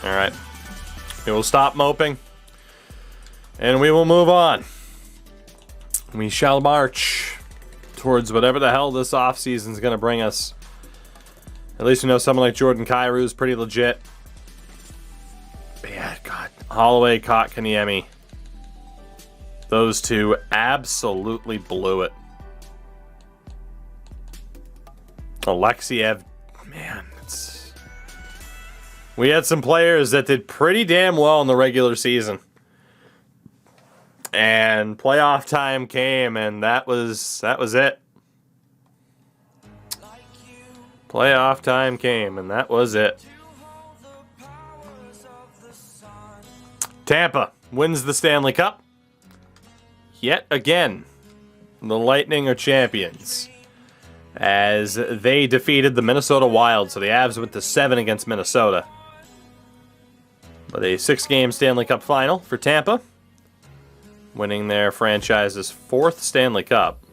All right. We will stop moping. And we will move on. We shall march towards whatever the hell this offseason is going to bring us. At least we know someone like Jordan Kyrou is pretty legit. But yeah, God. Holloway, Kotkaniemi. Those two absolutely blew it. Alexiev, man, we had some players that did pretty damn well in the regular season. And playoff time came, and that was it. Playoff time came, and that was it. Tampa wins the Stanley Cup. Yet again, the Lightning are champions, as they defeated the Minnesota Wild. So the Avs went to 7 against Minnesota. But a 6-game Stanley Cup final for Tampa, winning their franchise's 4th Stanley Cup.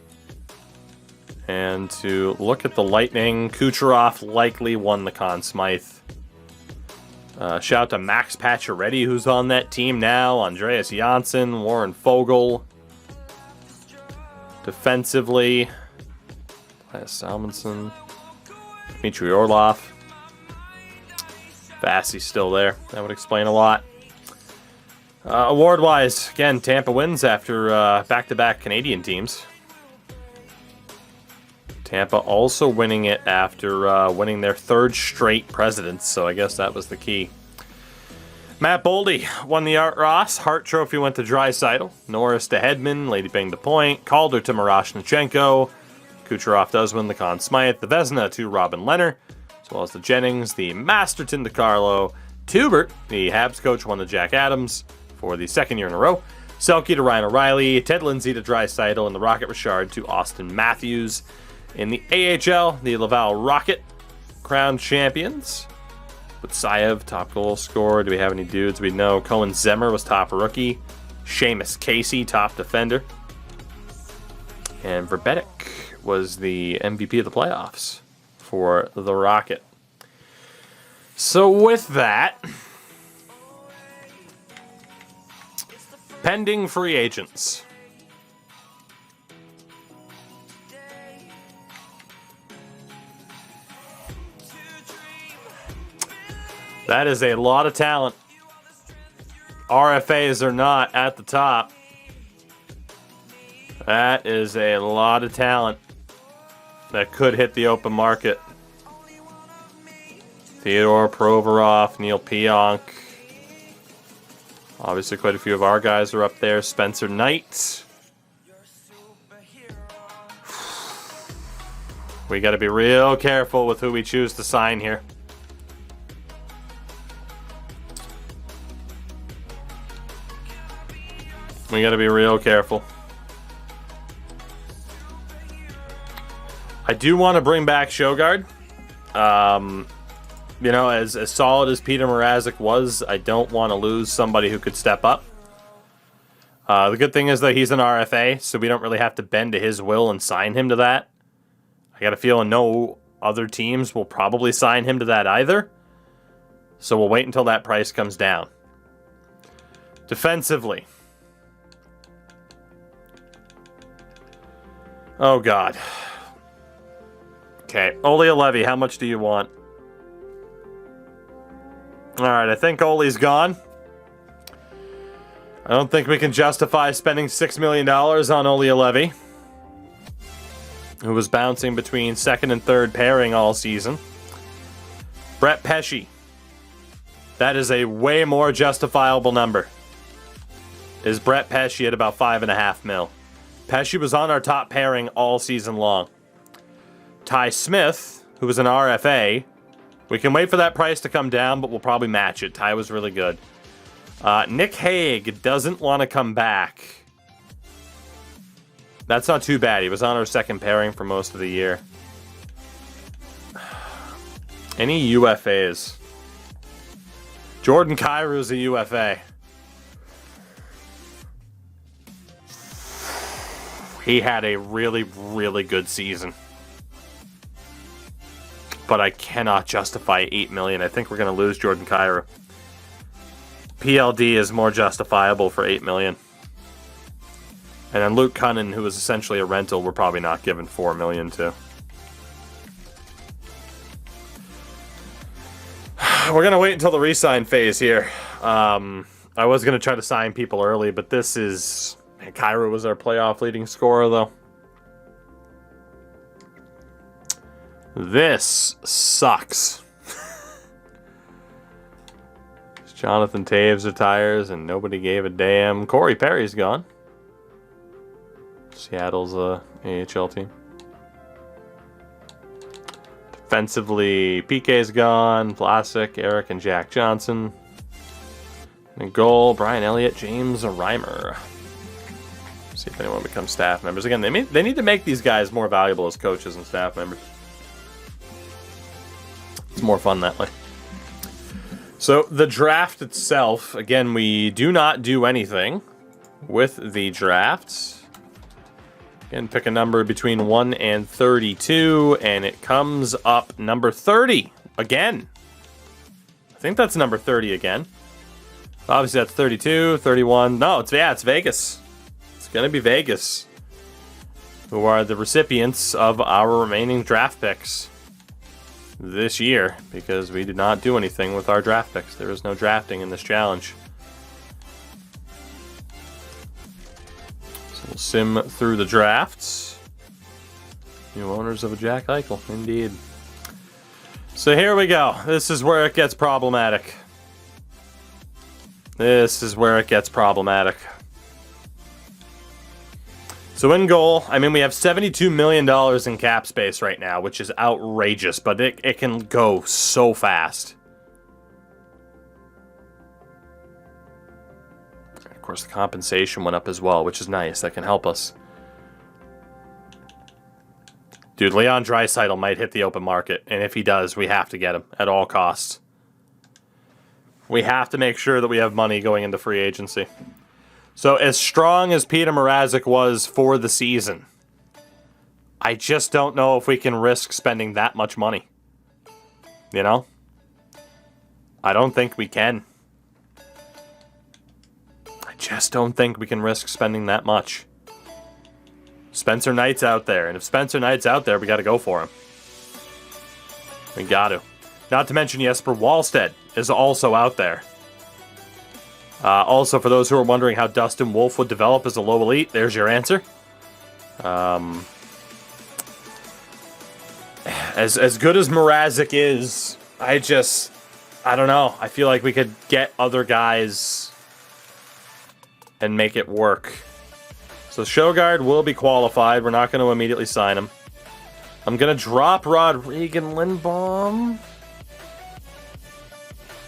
And to look at the Lightning, Kucherov likely won the Conn Smythe. Shout out to Max Pacioretty, who's on that team now. Andreas Janssen, Warren Fogle. Defensively, Salmonson, Dmitry Orlov. Vassey's still there. That would explain a lot. Award-wise, again, Tampa wins after back-to-back Canadian teams. Tampa also winning it after winning their 3rd straight Presidents, so I guess that was the key. Matt Boldy won the Art Ross. Hart Trophy went to Draisaitl. Norris to Hedman. Lady Bing to Point. Calder to Miroshnichenko. Kucherov does win the Conn Smythe. The Vezina to Robin Lehner, as well as the Jennings. The Masterton to Carlo. Tubert, the Habs coach, won to Jack Adams for the 2nd year in a row. Selke to Ryan O'Reilly. Ted Lindsay to Draisaitl. And the Rocket Richard to Austin Matthews. In the AHL, the Laval Rocket crowned champions. With Saev, top goal scorer. Do we have any dudes we know? Cohen Zemmer was top rookie. Seamus Casey, top defender. And Verbetic was the MVP of the playoffs for the Rocket. So with that, pending free agents. That is a lot of talent. RFAs are not at the top. That is a lot of talent that could hit the open market. Theodore Provorov, Neil Pionk. Obviously, quite a few of our guys are up there. Spencer Knight. We got to be real careful with who we choose to sign here. We got to be real careful. I do want to bring back Sjogard. You know, as solid as Peter Mrazek was, I don't want to lose somebody who could step up. The good thing is that he's an RFA, so we don't really have to bend to his will and sign him to that. I got a feeling no other teams will probably sign him to that either. So we'll wait until that price comes down. Defensively. Oh, God. Okay, Olli Levy, how much do you want? Alright, I think Ole's gone. I don't think we can justify spending $6 million on Olli Levy, who was bouncing between 2nd and 3rd pairing all season. Brett Pesce. That is a way more justifiable number. Is Brett Pesce at about $5.5 million. Pesce was on our top pairing all season long. Ty Smith, who was an RFA, we can wait for that price to come down, but we'll probably match it. Ty was really good. Nick Hague doesn't want to come back. That's not too bad. He was on our 2nd pairing for most of the year. Any UFAs? Jordan Kyrou's a UFA. He had a really, really good season. But I cannot justify $8 million. I think we're going to lose Jordan Kyrou. PLD is more justifiable for $8 million. And then Luke Cunnin, who is essentially a rental, we're probably not giving $4 million to. We're going to wait until the re-sign phase here. I was going to try to sign people early, but this is... Man, Cairo was our playoff leading scorer, though. This sucks. Jonathan Taves retires, and nobody gave a damn. Corey Perry's gone. Seattle's AHL team. Defensively, PK's gone. Vlasic, Eric, and Jack Johnson. And in goal, Brian Elliott, James Reimer. See if anyone becomes staff members. Again, they need to make these guys more valuable as coaches and staff members. It's more fun that way. So, the draft itself, again, we do not do anything with the drafts. Again, pick a number between 1 and 32, and it comes up number 30 again. I think that's number 30 again. Obviously, that's 32, 31. No, it's Vegas. It's going to be Vegas, who are the recipients of our remaining draft picks this year, because we did not do anything with our draft picks. There is no drafting in this challenge. So we'll sim through the drafts. New owners of a Jack Eichel, indeed. So here we go. This is where it gets problematic. This is where it gets problematic. So in goal, I mean, we have $72 million in cap space right now, which is outrageous, but it can go so fast. Of course, the compensation went up as well, which is nice. That can help us. Dude, Leon Draisaitl might hit the open market, and if he does, we have to get him at all costs. We have to make sure that we have money going into free agency. So, as strong as Peter Mrazek was for the season, I just don't know if we can risk spending that much money. You know? I don't think we can. I just don't think we can risk spending that much. Spencer Knight's out there, and if Spencer Knight's out there, we got to go for him. We got to. Not to mention Jesper Wallstedt is also out there. Also, for those who are wondering how Dustin Wolf would develop as a low elite, there's your answer. As good as Mrazek is, I don't know. I feel like we could get other guys and make it work. So Sjogard will be qualified. We're not going to immediately sign him. I'm going to drop Rodriguez Lindbaum.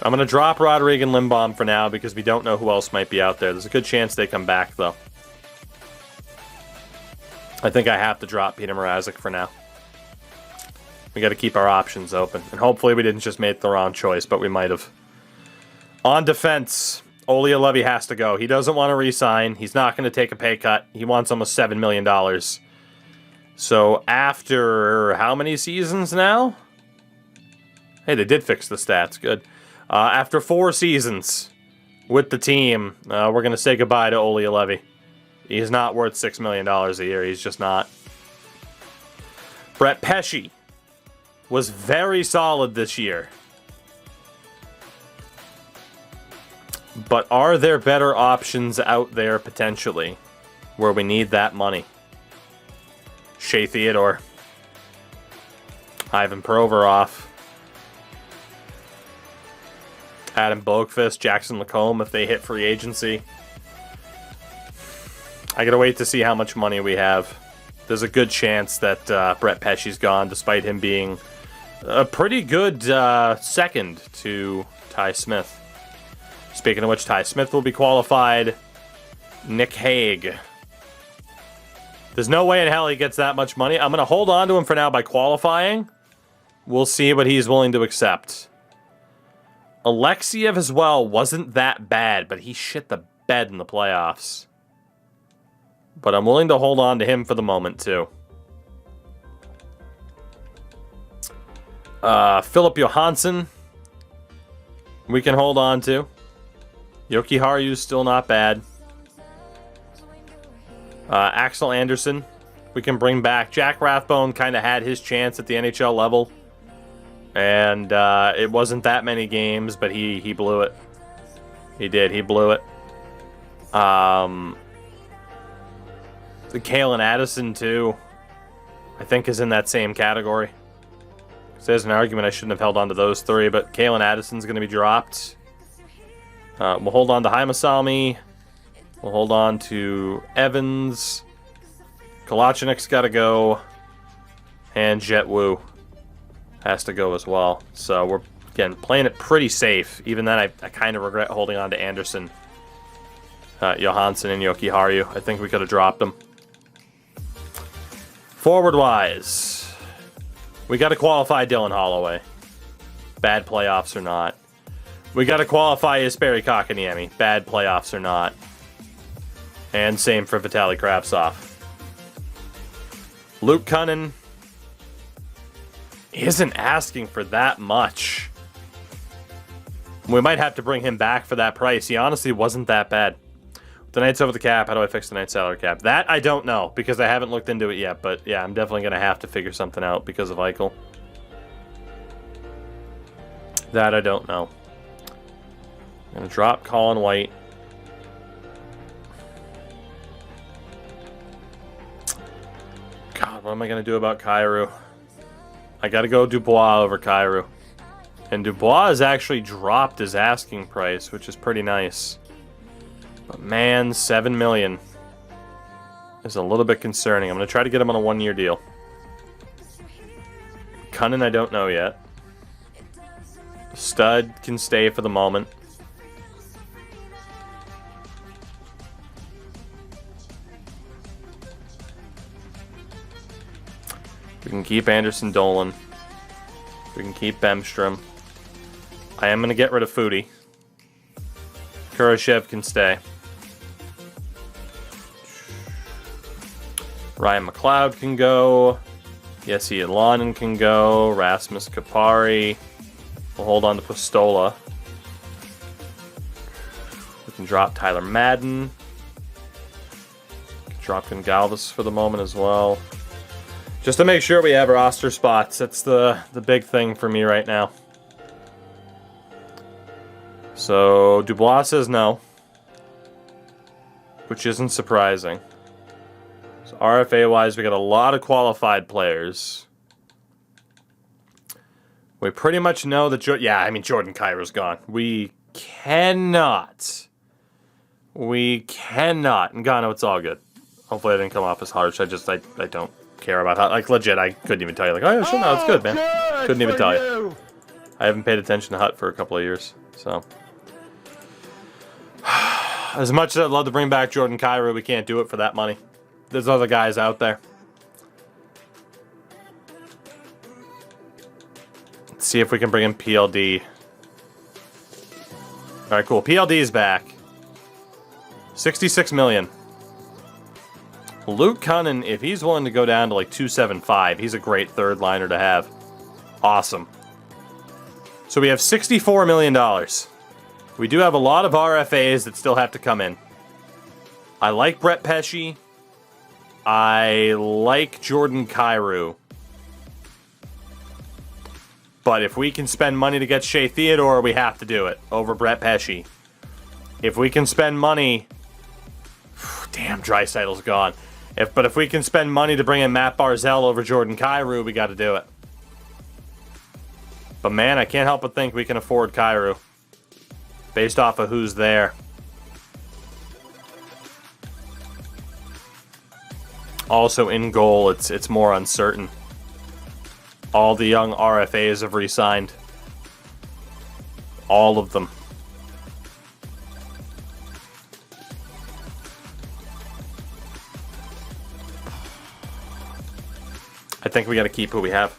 I'm going to drop Rodriguez Lindbaum for now because we don't know who else might be out there. There's a good chance they come back, though. I think I have to drop Peter Mrazek for now. We got to keep our options open. And hopefully we didn't just make the wrong choice, but we might have. On defense, Olli Levy has to go. He doesn't want to re-sign. He's not going to take a pay cut. He wants almost $7 million. So after how many seasons now? Hey, they did fix the stats. Good. After 4 seasons with the team, we're going to say goodbye to Olli Levy. He's not worth $6 million a year. He's just not. Brett Pesce was very solid this year. But are there better options out there potentially where we need that money? Shea Theodore. Ivan Provorov. Adam Boqvist, Jackson Lacombe if they hit free agency. I gotta wait to see how much money we have. There's a good chance that Brett Pesce's gone, despite him being a pretty good second to Ty Smith. Speaking of which, Ty Smith will be qualified. Nick Hague. There's no way in hell he gets that much money. I'm going to hold on to him for now by qualifying. We'll see what he's willing to accept. Alexiev as well wasn't that bad, but he shit the bed in the playoffs. But I'm willing to hold on to him for the moment, too. Philip Johansson, we can hold on to. Yokiharu's still not bad. Axel Anderson, we can bring back. Jack Rathbone kind of had his chance at the NHL level. And it wasn't that many games, but he blew it. He did. He blew it. The Kalen Addison, too, I think is in that same category. So there's an argument I shouldn't have held on to those three, but Kalen Addison's going to be dropped. We'll hold on to Haimasami. We'll hold on to Evans. Kalachinik's got to go. And Jet Wu has to go as well. So we're, again, playing it pretty safe. Even then, I kind of regret holding on to Anderson, Johansson, and Yokiharu. I think we could have dropped them. Forward-wise, we got to qualify Dylan Holloway. Bad playoffs or not. We got to qualify Jesperi Kotkaniemi. Bad playoffs or not. And same for Vitaly Kravtsov. Luke Cunnin isn't asking for that much. We might have to bring him back for that price. He honestly wasn't that bad. The Knights over the cap. How do I fix the Knights salary cap? That I don't know because I haven't looked into it yet. But yeah, I'm definitely going to have to figure something out because of Eichel. That I don't know. I'm going to drop Colin White. God, what am I going to do about Kyrou? I got to go Dubois over Kyrou. And Dubois has actually dropped his asking price, which is pretty nice. But man, $7 million is a little bit concerning. I'm going to try to get him on a one-year deal. Cunnin, I don't know yet. Stud can stay for the moment. We can keep Anderson Dolan. We can keep Bemstrom. I am going to get rid of Foodie. Kurashev can stay. Ryan McLeod can go. Jesse Ilanen can go. Rasmus Kapari. We'll hold on to Pistola. We can drop Tyler Madden. Drop Gongalvis for the moment as well. Just to make sure we have roster spots. That's the big thing for me right now. So Dubois says no, which isn't surprising. So RFA-wise, we got a lot of qualified players. We pretty much know that... Jordan Kyrou's gone. We cannot. And God, no, it's all good. Hopefully I didn't come off as harsh. I don't care about how... Like, legit, I couldn't even tell you. Like, oh, yeah, sure, no, it's good, man. Couldn't even tell you. I haven't paid attention to Hut for a couple of years, so... As much as I'd love to bring back Jordan Kyrou, we can't do it for that money. There's other guys out there. Let's see if we can bring in PLD. Alright, cool. PLD is back. $66 million. Luke Cunnin, if he's willing to go down to like 275, he's a great third liner to have. Awesome. So we have $64 million. We do have a lot of RFAs that still have to come in. I like Brett Pesce. I like Jordan Kyrou. But if we can spend money to get Shea Theodore, we have to do it over Brett Pesce. If we can spend money... Damn, Draisaitl's gone. But if we can spend money to bring in Matt Barzal over Jordan Kyrou, we got to do it. But man, I can't help but think we can afford Kyrou. Based off of who's there. Also in goal, it's more uncertain. All the young RFAs have re-signed. All of them. I think we got to keep who we have.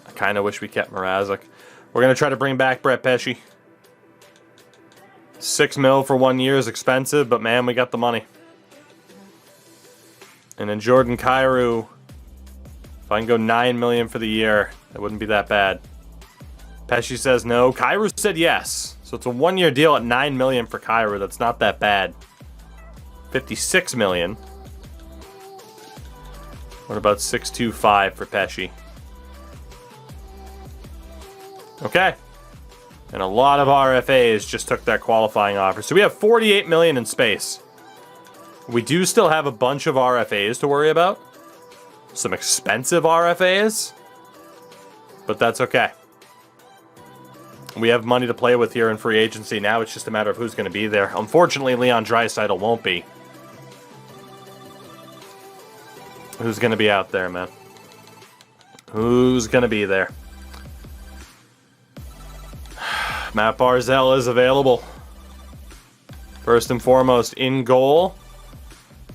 I kind of wish we kept Mrazek. We're going to try to bring back Brett Pesce. $6 million for 1 year is expensive, but man, we got the money. And then Jordan Kyrou, if I can go $9 million for the year, that wouldn't be that bad. Pesci says no. Kyrou said yes. So it's a 1-year deal at $9 million for Kyrou. That's not that bad. $56 million. What about $625 for Pesci? Okay. And a lot of RFAs just took that qualifying offer. So we have $48 million in space. We do still have a bunch of RFAs to worry about. Some expensive RFAs. But that's okay. We have money to play with here in free agency. Now it's just a matter of who's going to be there. Unfortunately, Leon Draisaitl won't be. Who's going to be out there, man? Who's going to be there? Matt Barzal is available. First and foremost, in goal.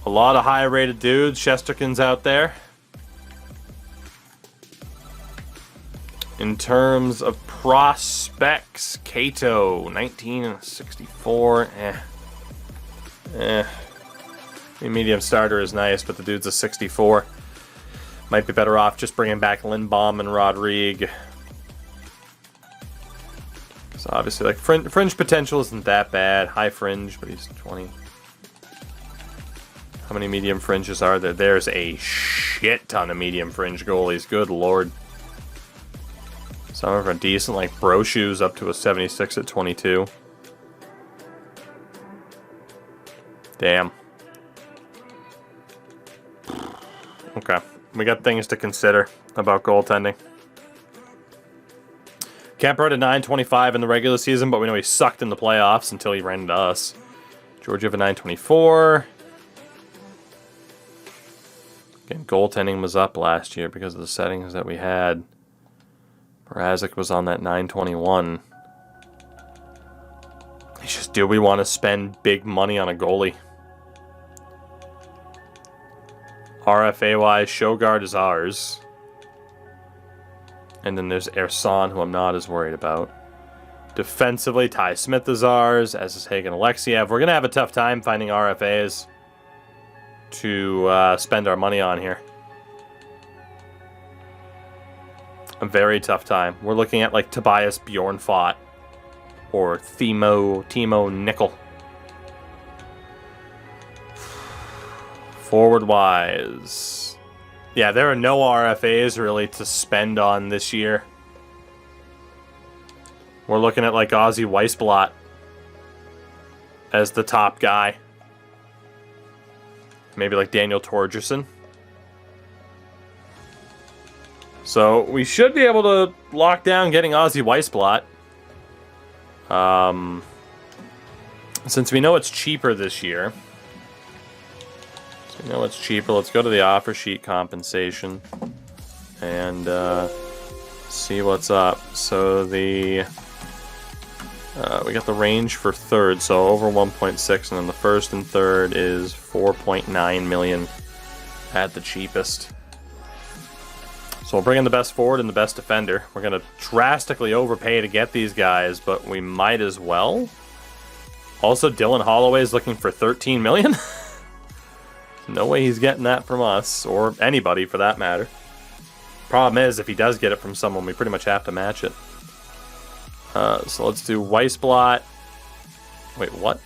A lot of high-rated dudes. Shesterkin's out there. In terms of prospects, Cato, 1964. The medium starter is nice, but the dude's a 64. Might be better off just bringing back Lindbaum and Rodrigue. So obviously, like, fringe potential isn't that bad. High fringe, but he's 20. How many medium fringes are there? There's a shit ton of medium fringe goalies. Good lord. Some of them are decent, like Brochu's up to a 76 at 22. Damn. Okay, we got things to consider about goaltending. Kemper at 925 in the regular season, but we know he sucked in the playoffs until he ran into us. Georgiev at 924. Again, goaltending was up last year because of the settings that we had. Mrazek was on that 921. It's just, do we want to spend big money on a goalie? RFA-wise, Sjogard is ours. And then there's Ersan, who I'm not as worried about. Defensively, Ty Smith is ours, as is Hagen Alexiev. We're going to have a tough time finding RFAs to spend our money on here. A very tough time. We're looking at like Tobias Bjornfot or Timo Nickel. Forward-wise, yeah, there are no RFAs really to spend on this year. We're looking at like Ozzy Weisblatt as the top guy. Maybe like Daniel Torgerson. So we should be able to lock down getting Ozzy Weisblatt. Since we know it's cheaper this year. So we know it's cheaper. Let's go to the offer sheet compensation. And see what's up. So the... we got the range for third, so over 1.6, and then the first and third is 4.9 million at the cheapest. So we'll bring in the best forward and the best defender. We're going to drastically overpay to get these guys, but we might as well. Also, Dylan Holloway is looking for 13 million. No way he's getting that from us, or anybody for that matter. Problem is, if he does get it from someone, we pretty much have to match it. So let's do Weisblatt. Wait, what?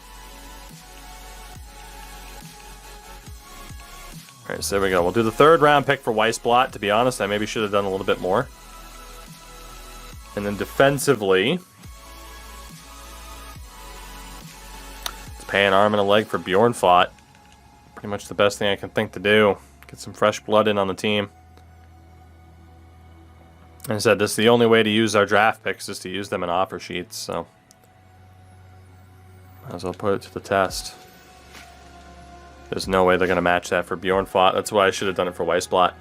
Alright, so there we go. We'll do the third round pick for Weisblatt. To be honest, I maybe should have done a little bit more. And then defensively, let's pay an arm and a leg for Bjornfot. Pretty much the best thing I can think to do. Get some fresh blood in on the team. Like I said, this is the only way to use our draft picks, is to use them in offer sheets, so might as well put it to the test. There's no way they're going to match that for Bjornfot. That's why I should have done it for Weisblatt.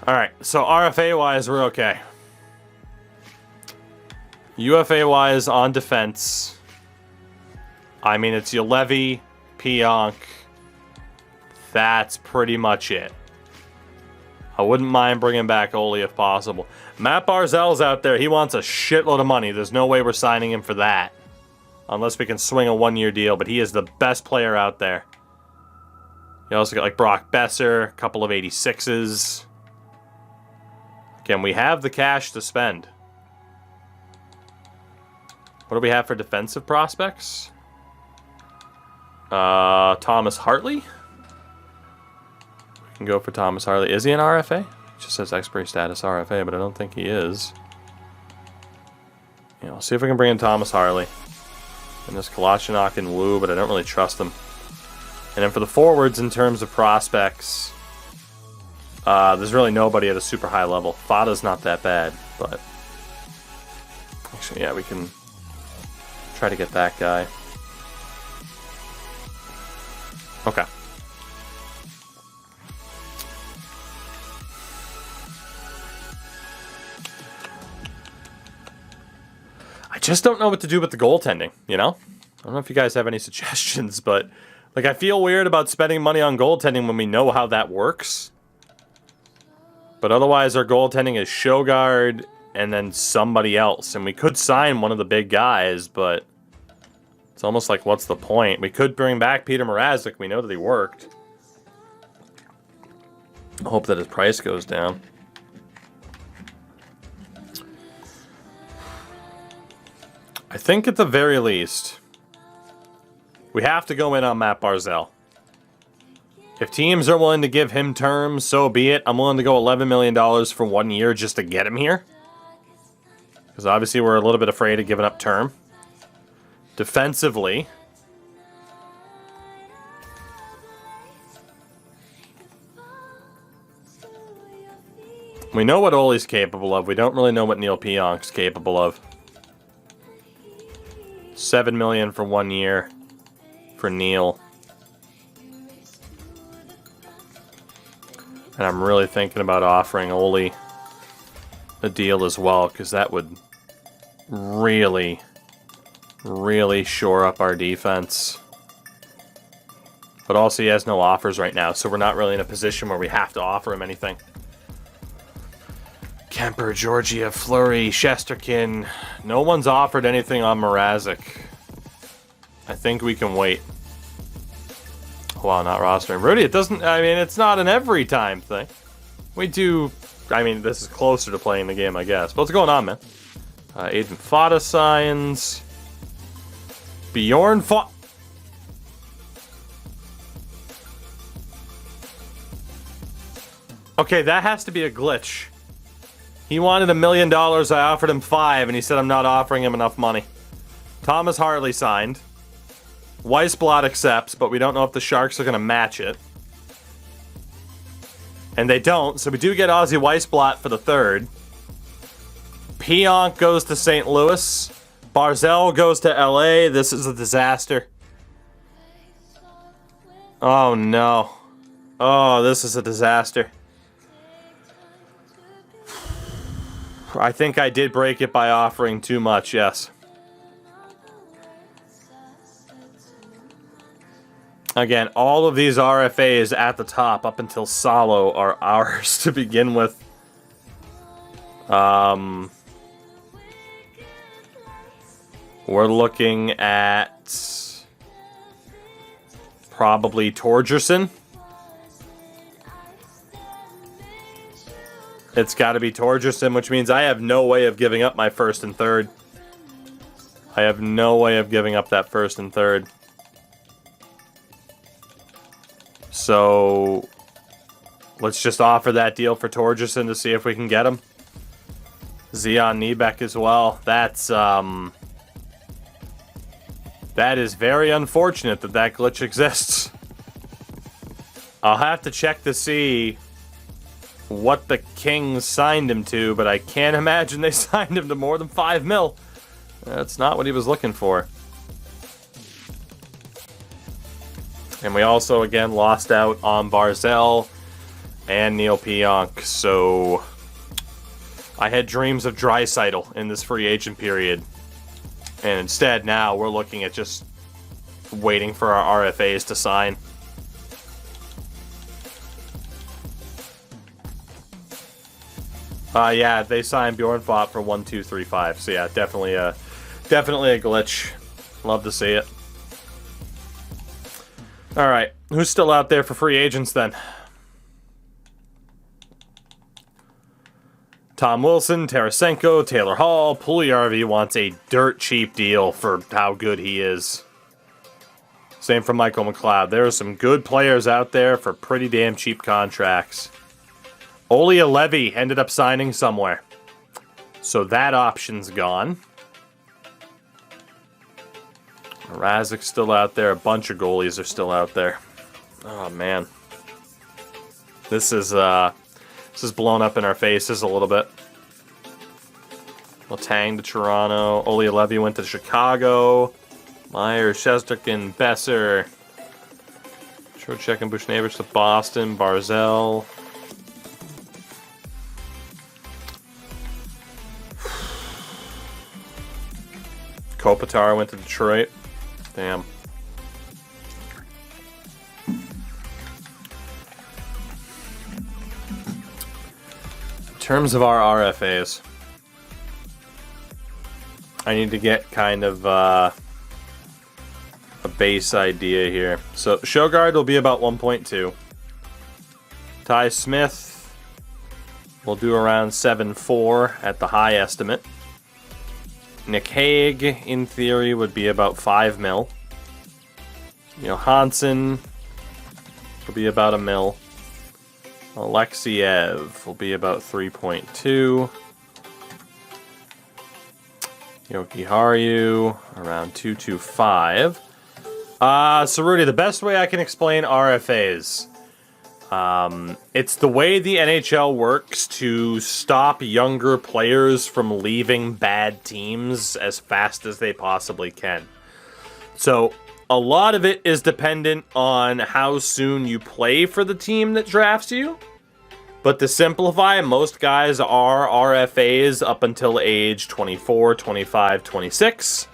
Alright, so RFA-wise, we're okay. UFA-wise, on defense, I mean, it's Julevi, Pionk. That's pretty much it. I wouldn't mind bringing back Oli if possible. Matt Barzal's out there. He wants a shitload of money. There's no way we're signing him for that. Unless we can swing a 1-year deal. But he is the best player out there. You also got like Brock Besser. A couple of 86s. Again, we have the cash to spend. What do we have for defensive prospects? Thomas Hartley. We can go for Thomas Hartley. Is he an RFA? It just says expiry status RFA, but I don't think he is. Yeah, we'll see if we can bring in Thomas Hartley. And there's Kalashnikov and Wu, but I don't really trust them. And then for the forwards, in terms of prospects, there's really nobody at a super high level. Fada's not that bad, but actually, yeah, we can try to get that guy. Okay. I just don't know what to do with the goaltending, you know? I don't know if you guys have any suggestions, but like I feel weird about spending money on goaltending when we know how that works. But otherwise our goaltending is Shogard and then somebody else. And we could sign one of the big guys, but it's almost like, what's the point? We could bring back Peter Mrazek. We know that he worked. I hope that his price goes down. I think at the very least, we have to go in on Matt Barzal. If teams are willing to give him terms, so be it. I'm willing to go $11 million for 1 year just to get him here. Because obviously we're a little bit afraid of giving up term. Defensively, we know what Ole's capable of. We don't really know what Neil Pionk's capable of. $7 million for 1 year for Neil. And I'm really thinking about offering Ole a deal as well, because that would really shore up our defense. But also he has no offers right now, so we're not really in a position where we have to offer him anything. Kemper, Georgia, Fleury, Shesterkin. No one's offered anything on Mrazek. I think we can wait. Wow, not rostering Rudy. It doesn't, I mean, it's not an every time thing. We do, I mean, this is closer to playing the game, I guess. But what's going on, man? Agent Fada signs. Bjorn Fada. Okay, that has to be a glitch. He wanted $1 million, I offered him $5 million, and he said I'm not offering him enough money. Thomas Hartley signed. Weissblatt accepts, but we don't know if the Sharks are going to match it. And they don't, so we do get Ozzy Weissblatt for the third. Pionk goes to St. Louis. Barzal goes to LA. This is a disaster. Oh no. Oh, this is a disaster. I think I did break it by offering too much, yes. Again, all of these RFAs at the top up until Salo are ours to begin with. We're looking at probably Torgerson. It's got to be Torgerson, which means I have no way of giving up my first and third. I have no way of giving up that first and third. So let's just offer that deal for Torgerson to see if we can get him. Zion Niebeck as well. That is very unfortunate that that glitch exists. I'll have to check to see what the Kings signed him to, but I can't imagine they signed him to more than $5 million. That's not what he was looking for. And we also, again, lost out on Barzal and Neil Pionk, so I had dreams of Draisaitl in this free agent period. And instead, now we're looking at just waiting for our RFAs to sign. Yeah, they signed Bjorn Fott for 1,235. So yeah, definitely a glitch. Love to see it. All right, who's still out there for free agents then? Tom Wilson, Tarasenko, Taylor Hall. Puljujarvi wants a dirt cheap deal for how good he is. Same for Michael McLeod. There are some good players out there for pretty damn cheap contracts. Olli Levy ended up signing somewhere. So that option's gone. Razik's still out there. A bunch of goalies are still out there. Oh, man. This is blown up in our faces a little bit. Letang to Toronto. Olli Levy went to Chicago. Myers, Shesterkin, Besser. Trocheck and Bushnevich to Boston. Barzell. Kopitar went to Detroit. Damn. In terms of our RFAs, I need to get kind of a base idea here. So Sjogard will be about 1.2. Ty Smith will do around 7.4 at the high estimate. Nick Hague, in theory, would be about 5 mil. Johansson will be about $1 mil. Alexiev will be about 3.2. Yoki Haru around 2.25. So Rudy, the best way I can explain RFAs, it's the way the NHL works to stop younger players from leaving bad teams as fast as they possibly can. So a lot of it is dependent on how soon you play for the team that drafts you. But to simplify, most guys are RFAs up until age 24, 25, 26.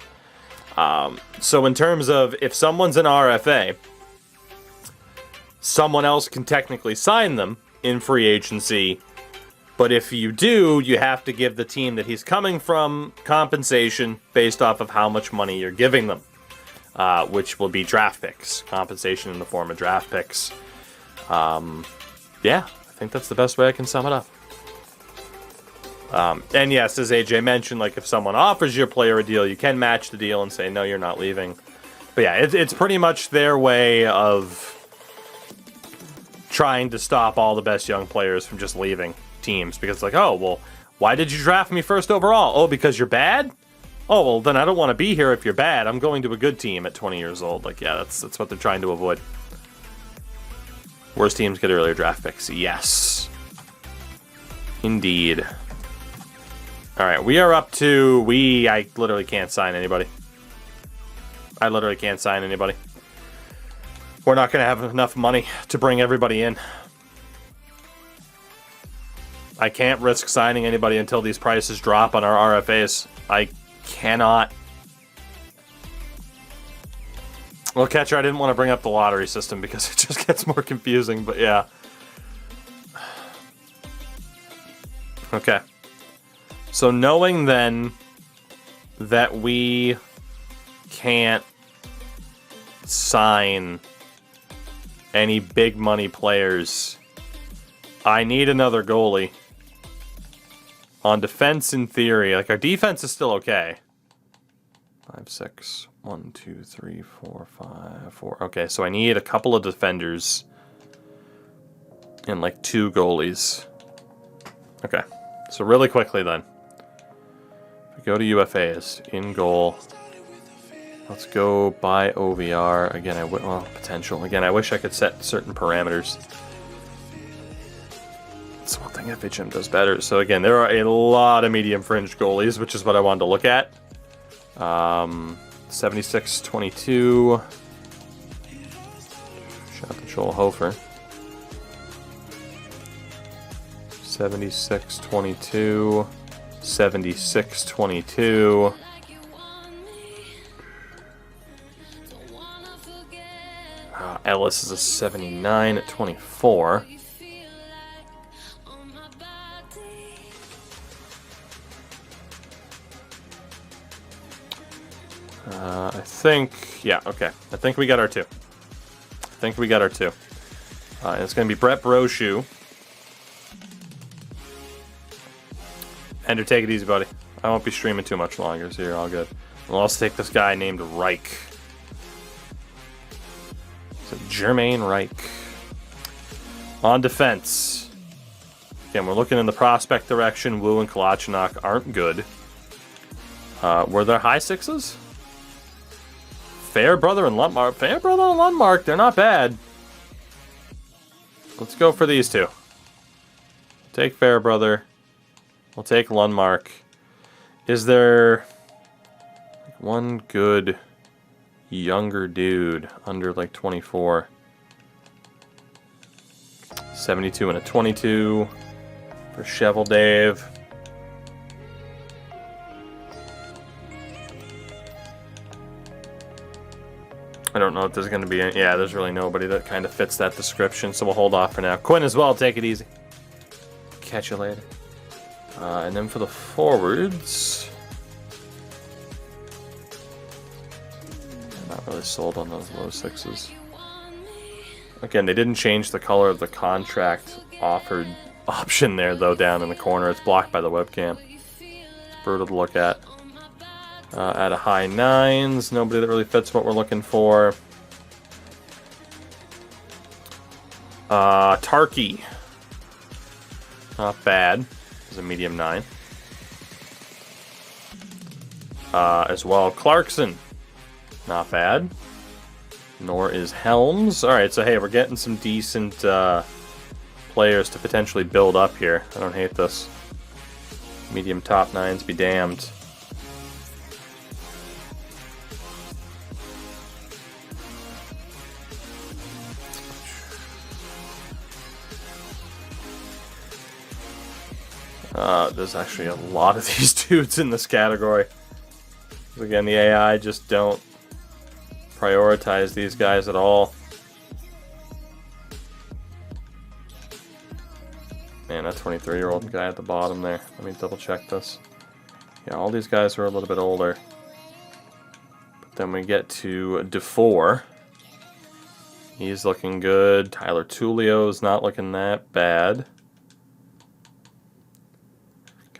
So in terms of if someone's an RFA, someone else can technically sign them in free agency, but if you do, you have to give the team that he's coming from compensation based off of how much money you're giving them, which will be draft picks, compensation in the form of draft picks. Yeah, I think that's the best way I can sum it up. And yes, as AJ mentioned, like if someone offers your player a deal, you can match the deal and say, no, you're not leaving. But yeah, it's pretty much their way of trying to stop all the best young players from just leaving teams. Because it's like, oh, well, why did you draft me first overall? Oh, because you're bad? Oh, well, then I don't want to be here if you're bad. I'm going to a good team at 20 years old. Like, yeah, that's what they're trying to avoid. Worst teams get earlier draft picks. Yes. Indeed. All right, we are up to... I literally can't sign anybody. I literally can't sign anybody. We're not going to have enough money to bring everybody in. I can't risk signing anybody until these prices drop on our RFAs. I cannot. Well, Catcher, I didn't want to bring up the lottery system because it just gets more confusing, but yeah. Okay. So knowing then that we can't sign any big money players, I need another goalie. On defense, in theory, like our defense is still okay. 5, 6, 1, 2, 3, 4, 5, 4. Okay, so I need a couple of defenders and like 2 goalies. Okay, so really quickly then. If we go to UFAs, in goal. Let's go by OVR. Again, well, potential. Again, I wish I could set certain parameters. That's one thing FHM does better. So again, there are a lot of medium fringe goalies, which is what I wanted to look at. 76-22. Shout out to Joel Hofer. 76-22. 76-22. Ellis is a 79 at 24. I think, yeah, okay. I think we got our 2. It's going to be Brett Brochu. Ender, take it easy, buddy. I won't be streaming too much longer, so you're all good. We'll also take this guy named Reich. So Jermaine Reich. On defense. Again, we're looking in the prospect direction. Wu and Kalachnik aren't good. Were there high sixes? Fairbrother and Lundmark. Fairbrother and Lundmark, they're not bad. Let's go for these two. Take Fairbrother. We'll take Lundmark. Is there one good younger dude under like 24? 72 and a 22 for Cheval Dave. I don't know if there's going to be any. Yeah, there's really nobody that kind of fits that description, so we'll hold off for now. Quinn as well, take it easy. Catch you later. And then for the forwards, I'm not really sold on those low sixes. Again, they didn't change the color of the contract offered option there, though, down in the corner. It's blocked by the webcam. It's brutal to look at. At a high nines, nobody that really fits what we're looking for. Tarky. Not bad. Is a medium 9. As well, Clarkson. Not bad. Nor is Helms. Alright, so hey, we're getting some decent players to potentially build up here. I don't hate this. Medium top 9s be damned. There's actually a lot of these dudes in this category. Again, the AI just don't prioritize these guys at all. Man, that 23-year-old guy at the bottom there. Let me double check this. Yeah, all these guys are a little bit older. But then we get to DeFore. He's looking good. Tyler Tullio's not looking that bad.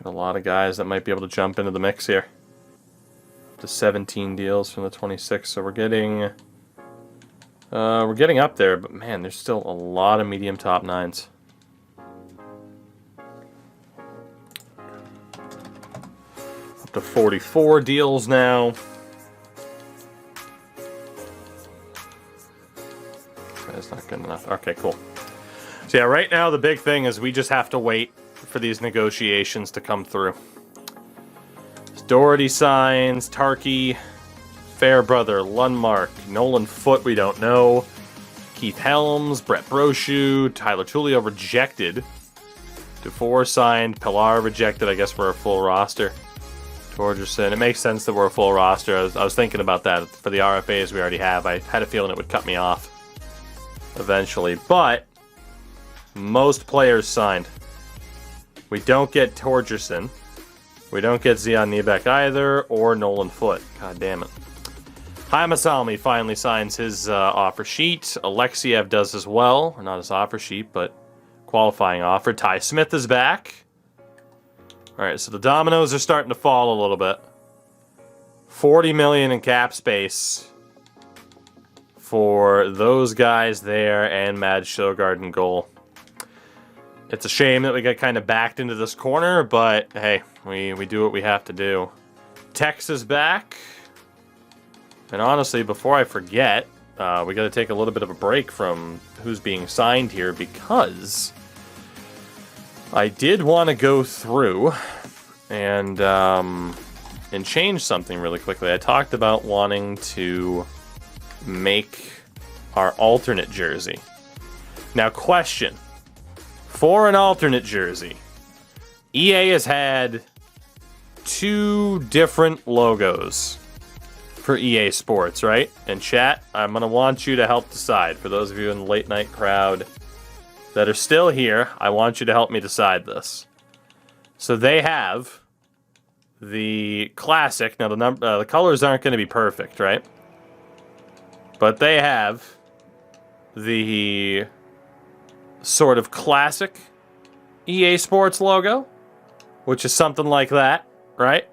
Got a lot of guys that might be able to jump into the mix here. Up to 17 deals from the 26, so we're getting up there, but man, there's still a lot of medium top 9s. Up to 44 deals now. That's not good enough. Okay, cool. So yeah, right now the big thing is we just have to wait for these negotiations to come through. Doherty signs, Tarky, Fairbrother, Lundmark, Nolan Foote, we don't know. Keith Helms, Brett Brochu, Tyler Tullio rejected. DeFore signed, Pilar rejected. I guess we're a full roster. Torgerson, it makes sense that we're a full roster. I was thinking about that for the RFAs we already have. I had a feeling it would cut me off eventually, but most players signed. We don't get Torgerson. We don't get Zion Nebek either, or Nolan Foote. God damn it. Chaim Asalmi finally signs his offer sheet. Alexiev does as well. Or not his offer sheet, but qualifying offer. Ty Smith is back. Alright, so the dominoes are starting to fall a little bit. $40 million in cap space for those guys there and Mad Sjogard in goal. It's a shame that we got kind of backed into this corner, but hey, we do what we have to do. Tex is back. And honestly, before I forget, we got to take a little bit of a break from who's being signed here because I did want to go through and change something really quickly. I talked about wanting to make our alternate jersey. Now, question. For an alternate jersey, EA has had 2 different logos for EA Sports, right? And chat, I'm going to want you to help decide. For those of you in the late night crowd that are still here, I want you to help me decide this. So they have the classic. Now the colors aren't going to be perfect, right? But they have the sort of classic EA Sports logo, which is something like that, right?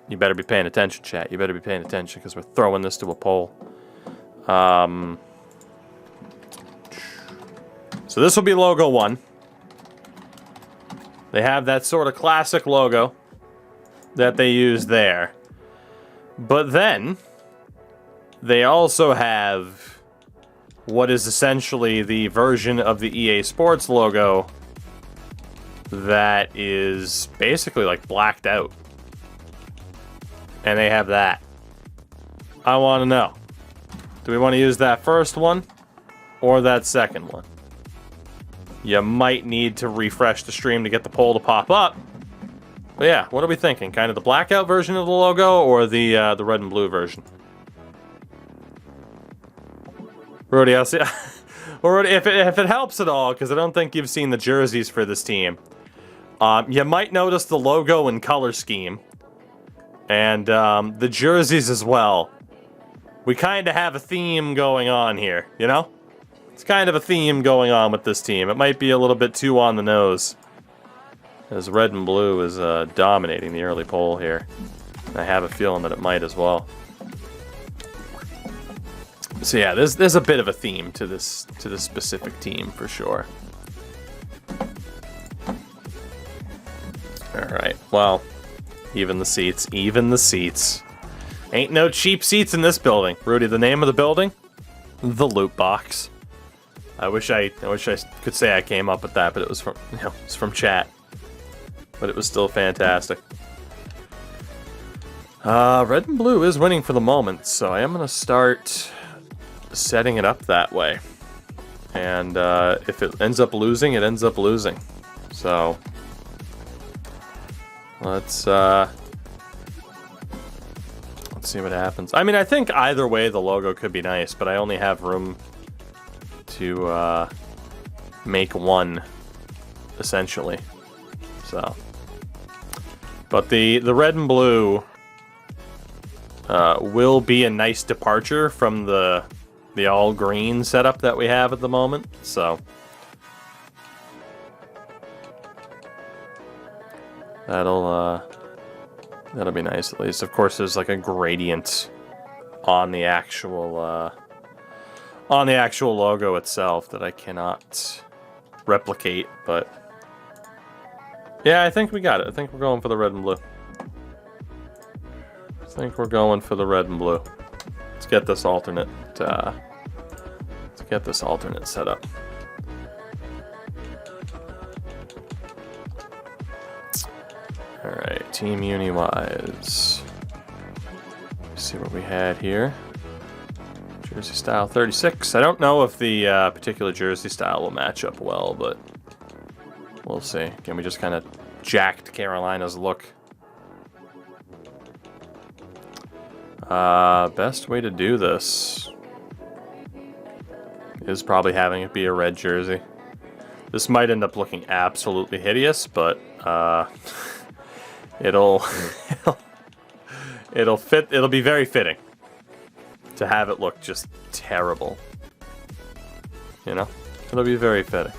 You better be paying attention, chat. You better be paying attention because we're throwing this to a poll. So this will be logo 1. They have that sort of classic logo that they use there. But then, they also have what is essentially the version of the EA Sports logo that is basically like blacked out. And they have that. I want to know. Do we want to use that first one or that second one? You might need to refresh the stream to get the poll to pop up. But yeah, what are we thinking? Kind of the blackout version of the logo or the red and blue version? Rudy, I'll see. Well, Rudy, if it helps at all, because I don't think you've seen the jerseys for this team, you might notice the logo and color scheme. And the jerseys as well. We kind of have a theme going on here, you know? It's kind of a theme going on with this team. It might be a little bit too on the nose, as red and blue is dominating the early poll here. I have a feeling that it might as well. So yeah, there's a bit of a theme to this specific team for sure. All right, well. Even the seats. Even the seats. Ain't no cheap seats in this building. Rudy, the name of the building? The Loot Box. I wish I could say I came up with that, but it was from it's from chat. But it was still fantastic. Red and blue is winning for the moment, so I am gonna start setting it up that way. And if it ends up losing, it ends up losing. So let's see what happens. I mean, I think either way the logo could be nice, but I only have room to make one, essentially. So, but the red and blue will be a nice departure from the all green setup that we have at the moment. So. That'll be nice at least. Of course, there's like a gradient on the actual logo itself that I cannot replicate, but yeah, I think we got it. I think we're going for the red and blue. Let's get this alternate. Set up. Alright, Team Uni-wise. Let's see what we had here. Jersey style 36. I don't know if the particular jersey style will match up well, but we'll see. Again, we just kind of jacked Carolina's look. Best way to do this is probably having it be a red jersey. This might end up looking absolutely hideous, but it'll fit. It'll be very fitting to have it look just terrible. You know, it'll be very fitting.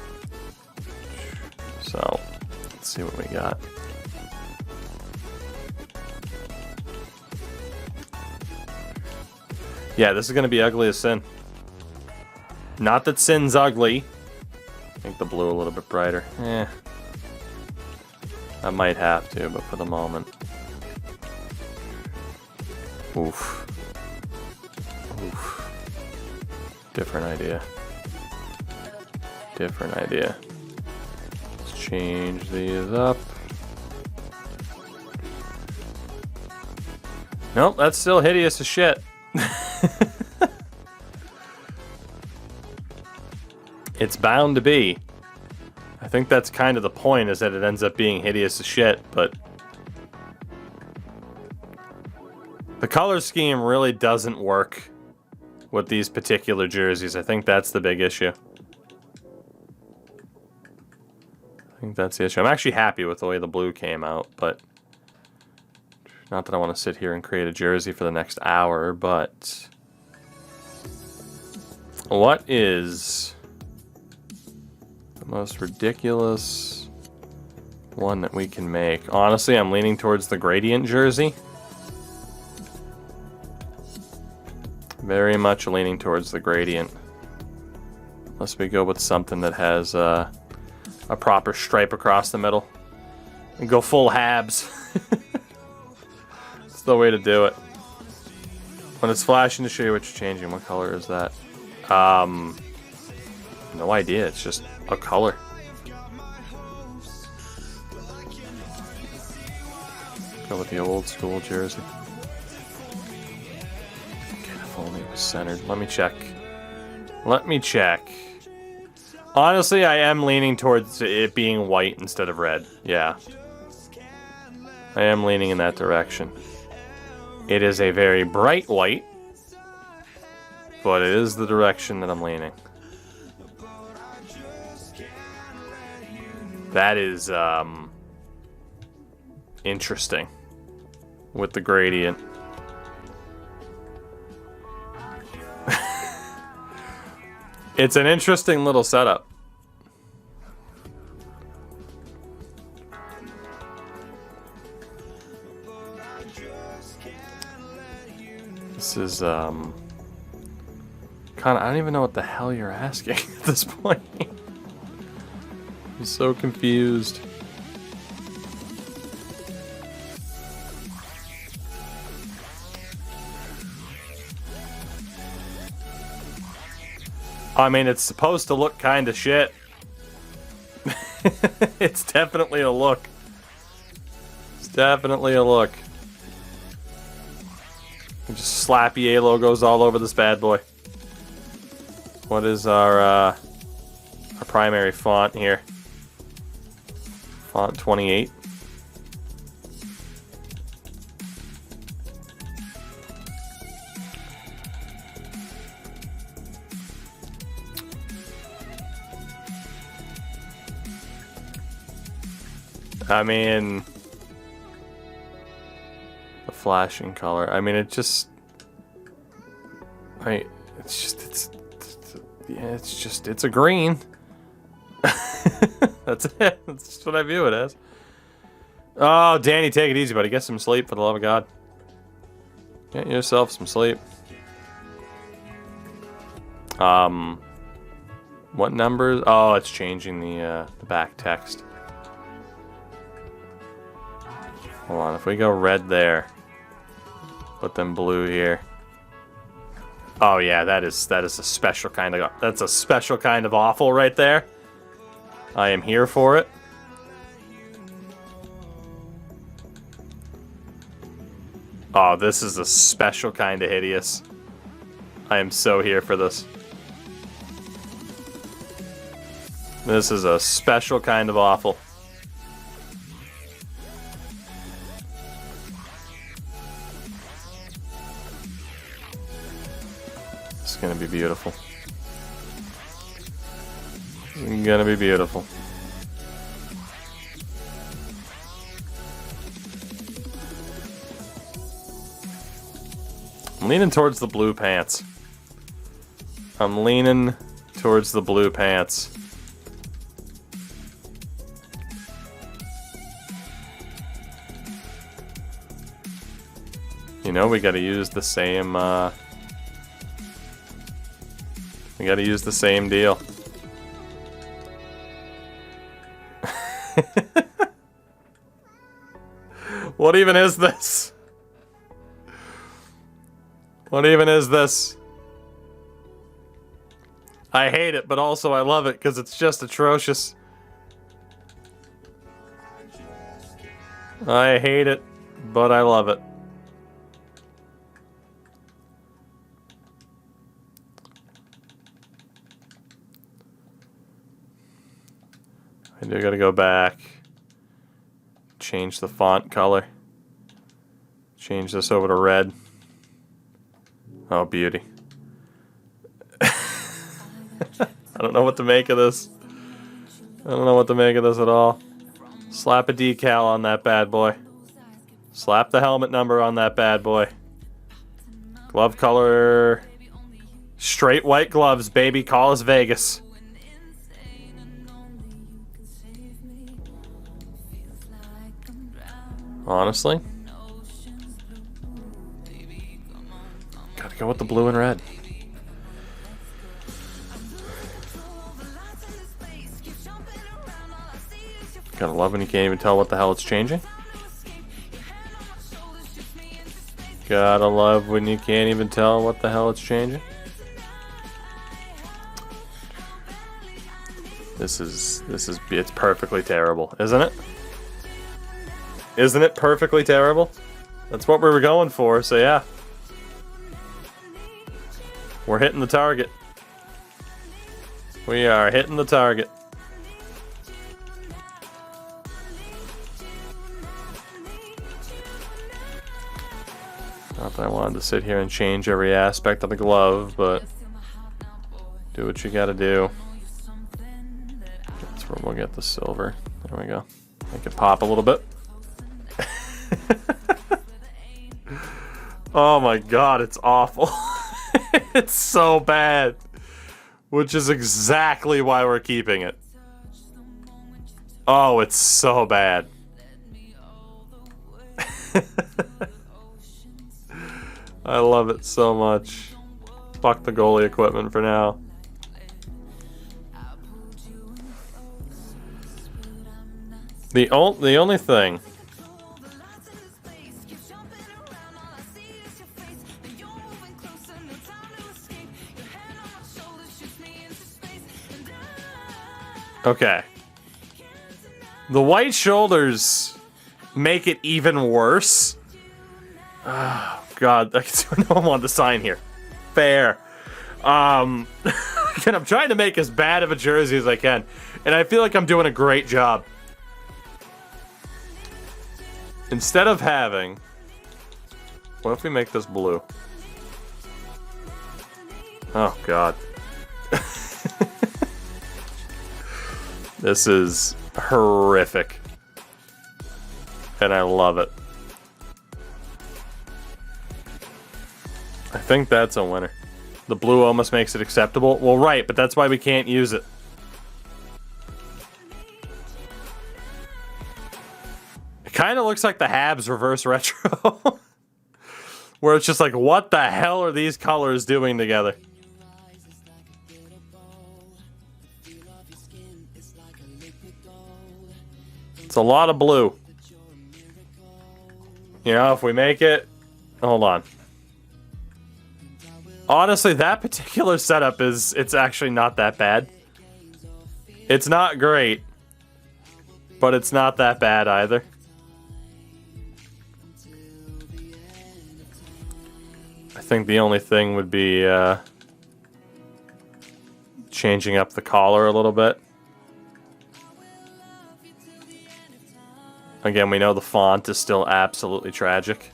So let's see what we got. Yeah, this is gonna be ugly as sin. Not that sin's ugly. Make the blue a little bit brighter. I might have to, but for the moment. Oof. Different idea. Let's change these up. Nope, that's still hideous as shit. It's bound to be. I think that's kind of the point, is that it ends up being hideous as shit, but the color scheme really doesn't work with these particular jerseys. I think that's the big issue. I'm actually happy with the way the blue came out, but not that I want to sit here and create a jersey for the next hour, but what is the most ridiculous one that we can make. Honestly, I'm leaning towards the gradient jersey. Very much leaning towards the gradient. Unless we go with something that has a proper stripe across the middle. And go full Habs. That's the way to do it. When it's flashing to show you what you're changing, what color is that? No idea, it's just a color. Go with the old school jersey. Okay, if only it was centered. Let me check. Let me check. Honestly, I am leaning towards it being white instead of red. Yeah. I am leaning in that direction. It is a very bright white, but it is the direction that I'm leaning. That is, interesting. With the gradient. It's an interesting little setup. This is, kind of, I don't even know what the hell you're asking at this point. I'm so confused. I mean, it's supposed to look kind of shit. It's definitely a look. It's definitely a look. Just slap EA logos all over this bad boy. What is our primary font here? Font 28. I mean, the flashing color. I mean, it just, it's a green. That's it. That's just what I view it as. Oh, Danny, take it easy, buddy. Get some sleep, for the love of God. Get yourself some sleep. What numbers? Oh, it's changing the back text. Hold on, if we go red there, put them blue here. Oh yeah, that is a special kind of, that's a special kind of awful right there. I am here for it. Oh, this is a special kind of hideous. I am so here for this. This is a special kind of awful. It's gonna be beautiful. It's gonna be beautiful. I'm leaning towards the blue pants. I'm leaning towards the blue pants. You know, we gotta use the same, we gotta use the same deal. What even is this? What even is this? I hate it, but also I love it because it's just atrocious. I hate it, but I love it. I do gotta go back. Change the font color. Change this over to red. Oh, beauty. I don't know what to make of this. I don't know what to make of this at all. Slap a decal on that bad boy. Slap the helmet number on that bad boy. Glove color. Straight white gloves, baby. Call us Vegas. honestly. Gotta go with the blue and red. Gotta love when you can't even tell what the hell it's changing. Gotta love when you can't even tell what the hell it's changing. It's perfectly terrible, isn't it? Isn't it perfectly terrible? That's what we were going for, so yeah. We're hitting the target. We are hitting the target. Not that I wanted to sit here and change every aspect of the glove, but do what you gotta do. That's where we'll get the silver. There we go. Make it pop a little bit. Oh my god, it's awful. It's so bad. Which is exactly why we're keeping it. Oh, it's so bad. I love it so much. Fuck the goalie equipment for now. The only thing. Okay. The white shoulders make it even worse. Oh, God. No one wanted to sign here. Fair. And I'm trying to make as bad of a jersey as I can. And I feel like I'm doing a great job. Instead of having... What if we make this blue? Oh, God. This is horrific. And I love it. I think that's a winner. The blue almost makes it acceptable. Well, right, but that's why we can't use it. It kind of looks like the Habs reverse retro. Where it's just like, what the hell are these colors doing together? It's a lot of blue. You know, if we make it... Hold on. Honestly, that particular setup it's actually not that bad. It's not great. But it's not that bad either. I think the only thing would be changing up the collar a little bit. Again, we know the font is still absolutely tragic.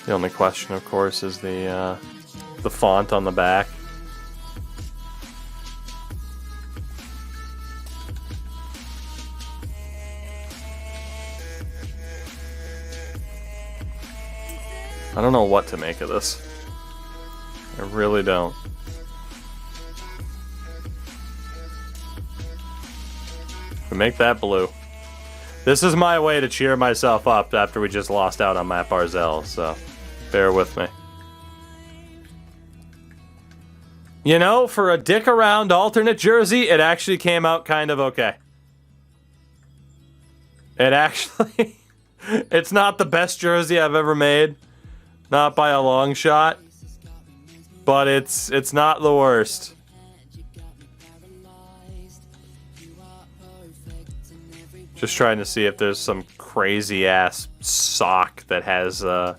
The only question, of course, is the font on the back. I don't know what to make of this. I really don't. We make that blue. This is my way to cheer myself up after we just lost out on Matt Barzal, so bear with me. You know, for a dick around alternate jersey, it actually came out kind of okay. It actually... It's not the best jersey I've ever made. Not by a long shot. But it's not the worst. Just trying to see if there's some crazy ass sock that has a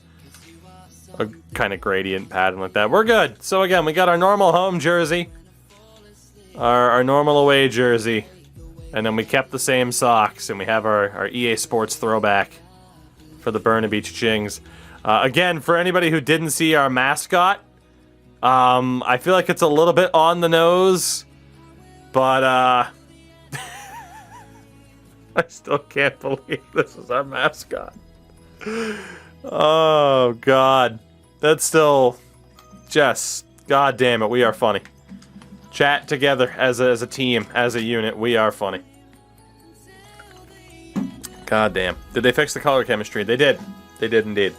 kind of gradient pattern like that. We're good. So again, we got our normal home jersey. Our normal away jersey. And then we kept the same socks. And we have our EA Sports throwback for the Burnaby Chings. Again, for anybody who didn't see our mascot, I feel like it's a little bit on the nose, but I still can't believe this is our mascot. Oh, God. That's still just, god damn it, we are funny. Chat together as a team, as a unit, we are funny. God damn. Did they fix the color chemistry? They did. They did indeed.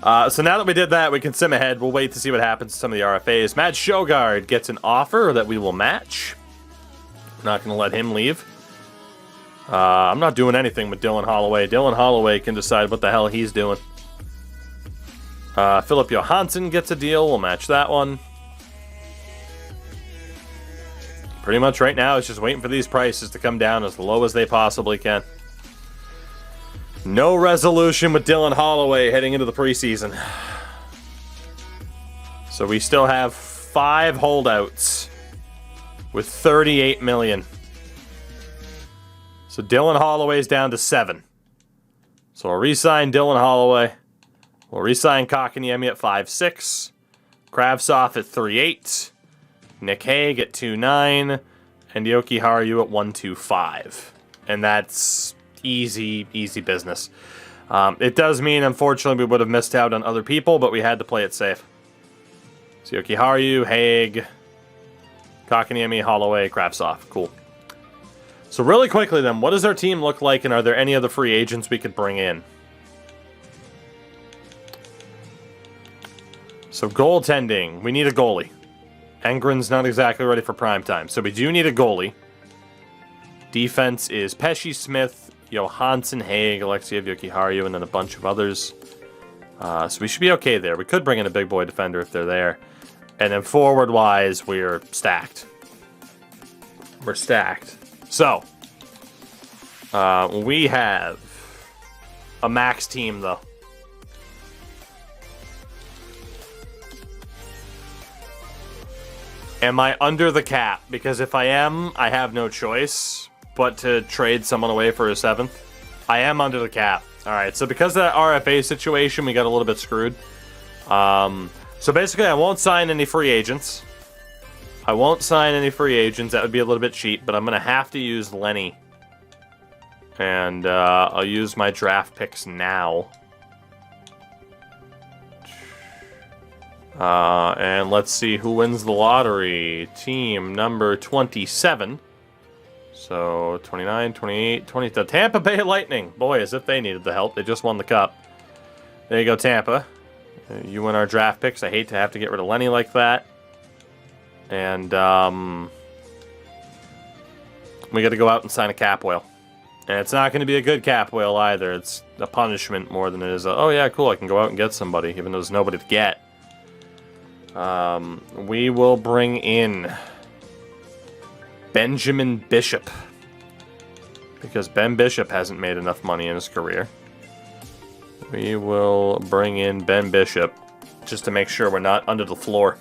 So now that we did that, we can sim ahead. We'll wait to see what happens to some of the RFAs. Matt Shogard gets an offer that we will match. Not going to let him leave. I'm not doing anything with Dylan Holloway. Dylan Holloway can decide what the hell he's doing. Philip Johansson gets a deal. We'll match that one. Pretty much right now, it's just waiting for these prices to come down as low as they possibly can. No resolution with Dylan Holloway heading into the preseason. So we still have 5 holdouts with 38 million. So Dylan Holloway's down to 7. So we'll re-sign Dylan Holloway. We'll re-sign Kotkaniemi at 5.6. Kravtsov at 3.8. Nick Hague at 2.9. And Yoki Haru at 1.25. And that's easy business. It does mean, unfortunately, we would have missed out on other people, but we had to play it safe. So Yoki Haru, Hague, Kotkaniemi, Holloway, Kravtsov. Cool. So really quickly then, what does our team look like, and are there any other free agents we could bring in? So goaltending, we need a goalie. Engren's not exactly ready for prime time, so we do need a goalie. Defense is Pesci, Smith, Johansson, Hague, Alexiev, Yoki-Haru, and then a bunch of others. So we should be okay there. We could bring in a big boy defender if they're there. And then forward-wise, we're stacked. We're stacked. So, we have a max team, though. Am I under the cap? Because if I am, I have no choice but to trade someone away for a 7th. I am under the cap. Alright, so because of that RFA situation, we got a little bit screwed. So basically, I won't sign any free agents. I won't sign any free agents. That would be a little bit cheap, but I'm going to have to use Lenny. And I'll use my draft picks now. And let's see who wins the lottery. Team number 27. So 29, 28, 20. The Tampa Bay Lightning. Boy, as if they needed the help. They just won the cup. There you go, Tampa. You win our draft picks. I hate to have to get rid of Lenny like that. And we got to go out and sign a cap whale. And it's not going to be a good cap whale either. It's a punishment more than it is a, oh yeah, cool, I can go out and get somebody, even though there's nobody to get. We will bring in Benjamin Bishop. Because Ben Bishop hasn't made enough money in his career. We will bring in Ben Bishop just to make sure we're not under the floor.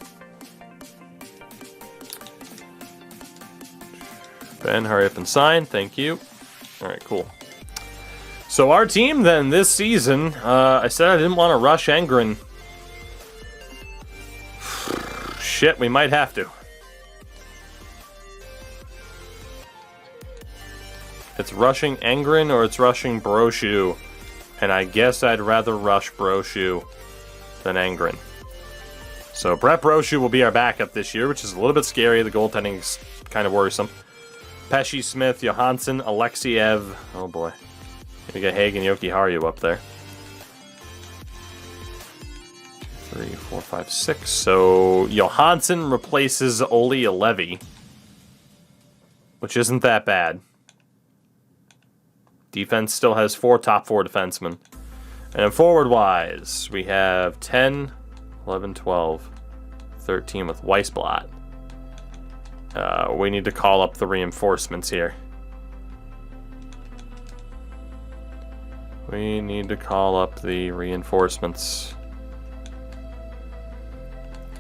Ben, hurry up and sign. Thank you. Alright, cool. So our team then this season, I said I didn't want to rush Engren. Shit, we might have to. It's rushing Engren or it's rushing Brochu. And I guess I'd rather rush Brochu than Engren. So Brett Brochu will be our backup this year, which is a little bit scary. The goaltending's kind of worrisome. Pesci, Smith, Johansson, Alexiev. Oh boy. We got Hague and Yoki-Haru up there. 3, 4, 5, 6. So Johansson replaces Olli Juolevi, which isn't that bad. Defense still has 4 top 4 defensemen. And then forward-wise, we have 10, 11, 12, 13 with Weissblatt. We need to call up the reinforcements here. We need to call up the reinforcements.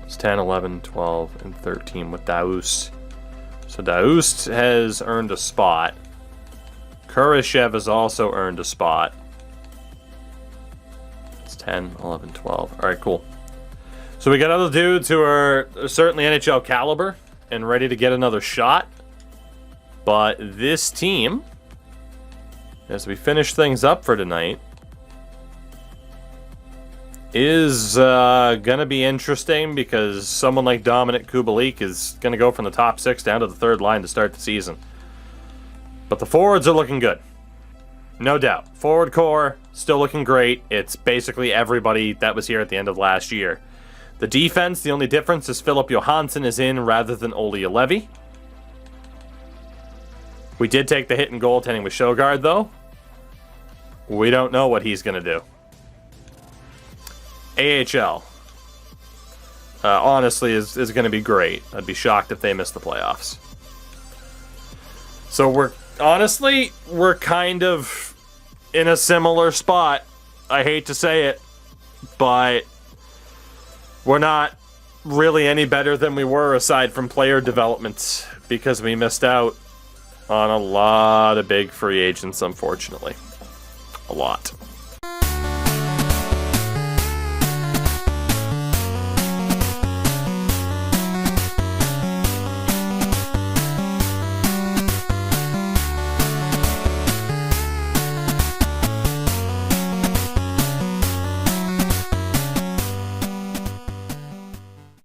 It's 10, 11, 12, and 13 with Daoust. So Daoust has earned a spot. Kurashev has also earned a spot. It's 10, 11, 12. Alright, cool. So we got other dudes who are certainly NHL caliber and ready to get another shot. But this team, as we finish things up for tonight, is going to be interesting because someone like Dominic Kubalik is going to go from the top 6 down to the 3rd line to start the season. But the forwards are looking good. No doubt. Forward core, still looking great. It's basically everybody that was here at the end of last year. The defense, the only difference is Philip Johansson is in rather than Olli Juolevi. We did take the hit in goaltending with Sjogard, though. We don't know what he's going to do. AHL. Honestly, is going to be great. I'd be shocked if they miss the playoffs. So we're kind of in a similar spot. I hate to say it, but we're not really any better than we were aside from player development because we missed out on a lot of big free agents, unfortunately. A lot.